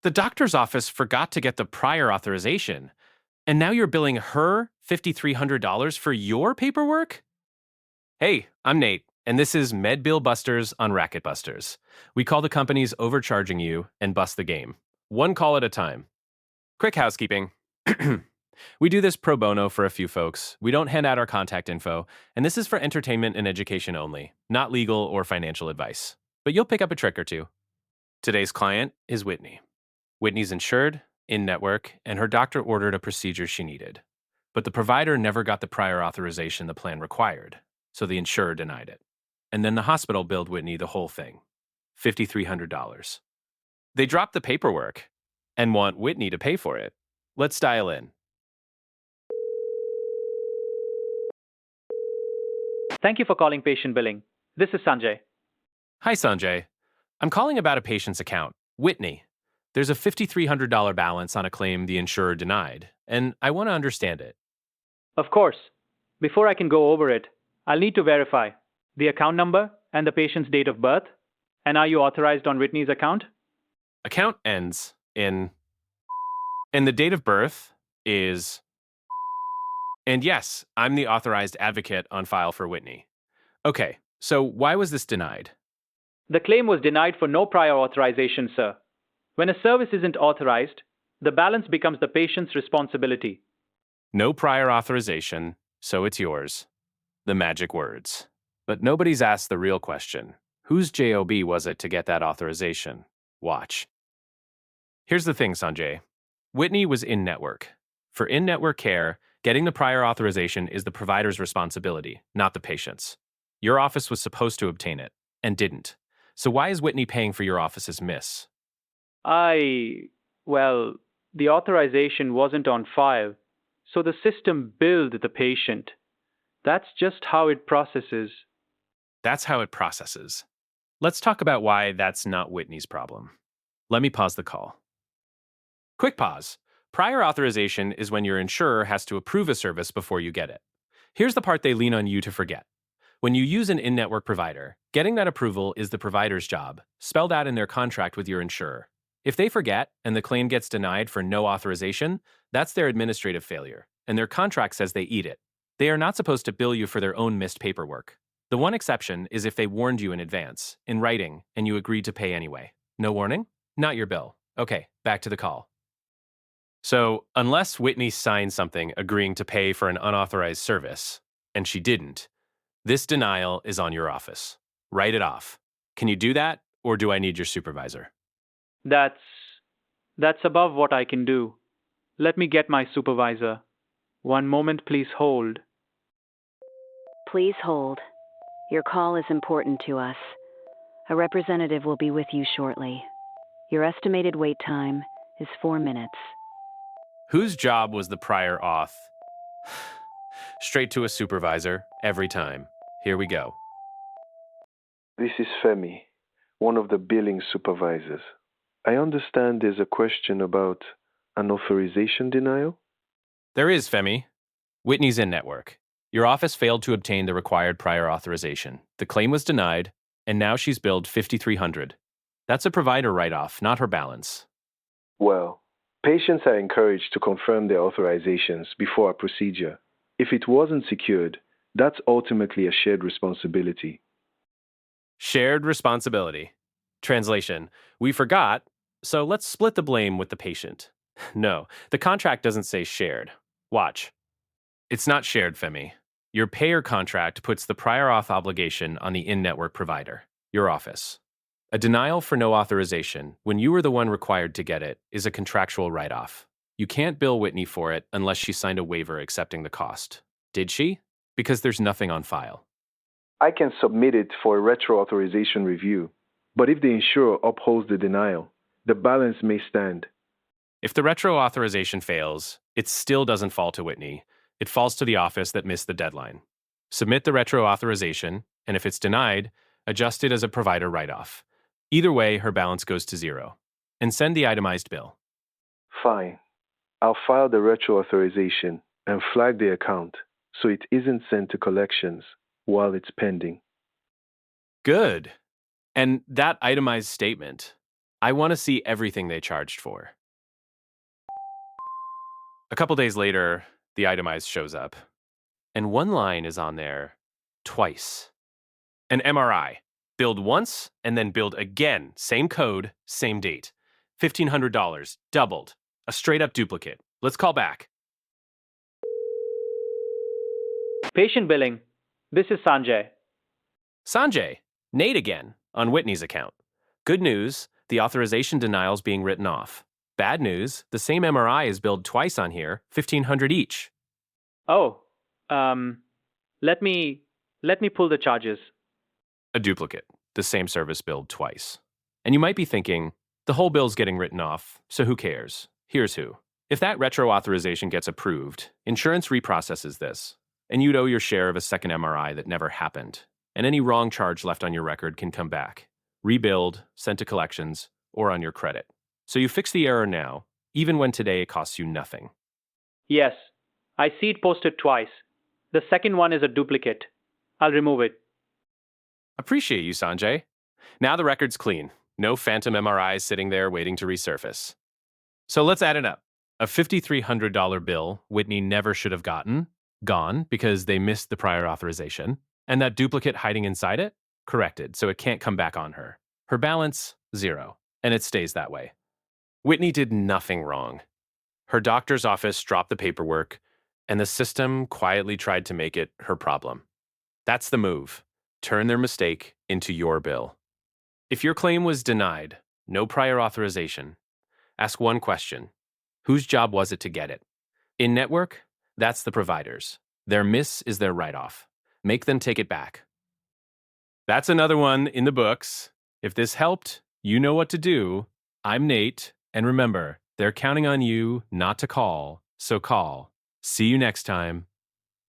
The doctor's office forgot to get the prior authorization, and now you're billing her $5,300 for your paperwork? Hey, I'm Nate, and this is Med Bill Busters on Racket Busters. We call the companies overcharging you and bust the game, one call at a time. Quick housekeeping. We do this pro bono for a few folks. We don't hand out our contact info, and this is for entertainment and education only, not legal or financial advice. But you'll pick up a trick or two. Today's client is Whitney. Whitney's insured, in network, and her doctor ordered a procedure she needed. But the provider never got the prior authorization the plan required, so the insurer denied it. And then the hospital billed Whitney the whole thing, $5,300. They dropped the paperwork and want Whitney to pay for it. Let's dial in. Thank you for calling patient billing. This is Sanjay. Hi, Sanjay. I'm calling about a patient's account, Whitney. There's a $5,300 balance on a claim the insurer denied, and I want to understand it. Of course. Before I can go over it, I'll need to verify the account number and the patient's date of birth. And are you authorized on Whitney's account? Account ends in... And the date of birth is... And yes, I'm the authorized advocate on file for Whitney. Okay, so why was this denied? The claim was denied for no prior authorization, sir. When a service isn't authorized, the balance becomes the patient's responsibility. No prior authorization, so it's yours. The magic words. But nobody's asked the real question. Whose JOB was it to get that authorization? Watch. Here's the thing, Sanjay. Whitney was in-network. For in-network care, getting the prior authorization is the provider's responsibility, not the patient's. Your office was supposed to obtain it, and didn't. So why is Whitney paying for your office's miss? Well, the authorization wasn't on file, so the system billed the patient. That's just how it processes. That's how it processes. Let's talk about why that's not Whitney's problem. Let me pause the call. Quick pause. Prior authorization is when your insurer has to approve a service before you get it. Here's the part they lean on you to forget. When you use an in-network provider, getting that approval is the provider's job, spelled out in their contract with your insurer. If they forget and the claim gets denied for no authorization, that's their administrative failure, and their contract says they eat it. They are not supposed to bill you for their own missed paperwork. The one exception is if they warned you in advance, in writing, and you agreed to pay anyway. No warning? Not your bill. Okay, back to the call. So, unless Whitney signed something agreeing to pay for an unauthorized service, and she didn't, this denial is on your office. Write it off. Can you do that, or do I need your supervisor? That's above what I can do. Let me get my supervisor. One moment, please hold. Please hold. Your call is important to us. A representative will be with you shortly. Your estimated wait time is 4 minutes. Whose job was the prior auth? Straight to a supervisor, every time. Here we go. This is Femi, one of the billing supervisors. I understand there's a question about an authorization denial? There is, Femi. Whitney's in network. Your office failed to obtain the required prior authorization. The claim was denied, and now she's billed $5,300. That's a provider write-off, not her balance. Well, patients are encouraged to confirm their authorizations before a procedure. If it wasn't secured, that's ultimately a shared responsibility. Shared responsibility. Translation: we forgot, so let's split the blame with the patient. No, the contract doesn't say shared. Watch. It's not shared, Femi. Your payer contract puts the prior auth obligation on the in-network provider, your office. A denial for no authorization, when you were the one required to get it, is a contractual write-off. You can't bill Whitney for it unless she signed a waiver accepting the cost. Did she? Because there's nothing on file. I can submit it for a retro authorization review, but if the insurer upholds the denial, the balance may stand. If the retro authorization fails, it still doesn't fall to Whitney. It falls to the office that missed the deadline. Submit the retro authorization, and if it's denied, adjust it as a provider write-off. Either way, her balance goes to zero. And send the itemized bill. Fine. I'll file the retro authorization and flag the account so it isn't sent to collections while it's pending. Good. And that itemized statement, I want to see everything they charged for. A couple days later, the itemized shows up, and one line is on there twice. An MRI. Billed once and then billed again. Same code, same date. $1,500. Doubled. A straight up duplicate. Let's call back. Patient billing. This is Sanjay. Sanjay, Nate again, on Whitney's account. Good news, the authorization denial's being written off. Bad news, the same MRI is billed twice on here, $1,500 each. Oh, let me pull the charges. A duplicate, the same service billed twice. And you might be thinking, the whole bill's getting written off, so who cares? Here's who. If that retro authorization gets approved, insurance reprocesses this, and you'd owe your share of a second MRI that never happened, and any wrong charge left on your record can come back, rebilled, sent to collections, or on your credit. So you fix the error now, even when today it costs you nothing. Yes, I see it posted twice. The second one is a duplicate. I'll remove it. Appreciate you, Sanjay. Now the record's clean. No phantom MRIs sitting there waiting to resurface. So let's add it up. A $5,300 bill Whitney never should have gotten, gone because they missed the prior authorization, and that duplicate hiding inside it, corrected so it can't come back on her. Her balance, 0, and it stays that way. Whitney did nothing wrong. Her doctor's office dropped the paperwork, and the system quietly tried to make it her problem. That's the move. Turn their mistake into your bill. If your claim was denied, no prior authorization, ask one question. Whose job was it to get it? In network, that's the provider's. Their miss is their write-off. Make them take it back. That's another one in the books. If this helped, you know what to do. I'm Nate, and remember, they're counting on you not to call, so call. See you next time.